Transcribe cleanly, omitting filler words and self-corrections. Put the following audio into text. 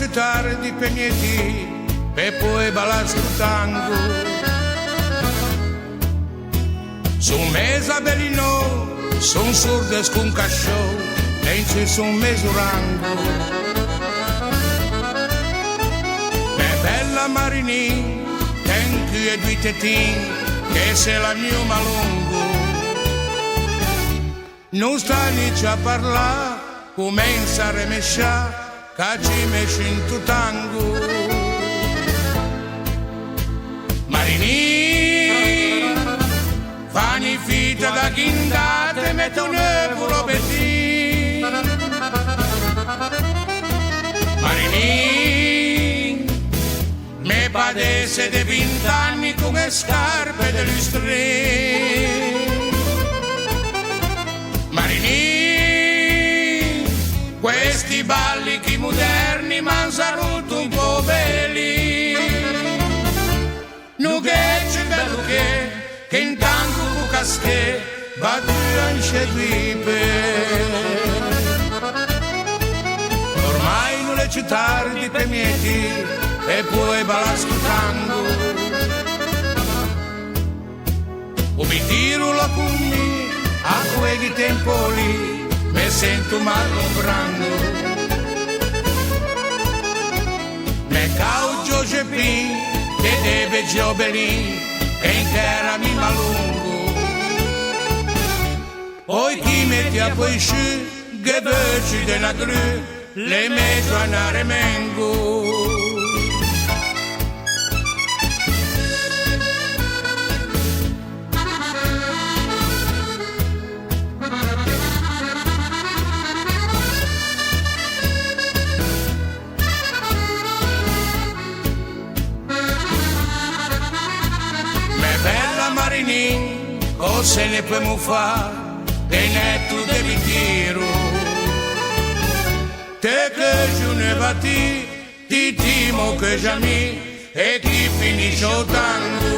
città di Pegneti e poi ballasco tango. Su mesa bellino, son surde con casciò, e ci son mesurango. E bella marini, tenchi e due tetin, che se la mio malungo. Non sta nici a parlare, comincia a remesciare, che ci mesci in tu tango. Marini, fanno fita da ghindate, mettono puro bettino. Marini, me padesse de 20 anni con le scarpe degli streghi. Marini, questi balli chi moderni m'han saluto un po' belli. Nu che c'è bello che intanto tu casche battua in sceglipe. Ormai non le città di Pegneti e poi balasco tango. O mi tiro la cugni a quei tempo lì, mi sento malombrando. Me cao Giuseppin, che deve Giobelin, che in terra mi malungo. Poi chi metti a poi sciù, che veci della gru, le metto a nare mengo. Marini, cosa ne puoi fare? Che ne tu devi tiro. Te che giù ne batti, ti timo che già mi e chi finisce tanto.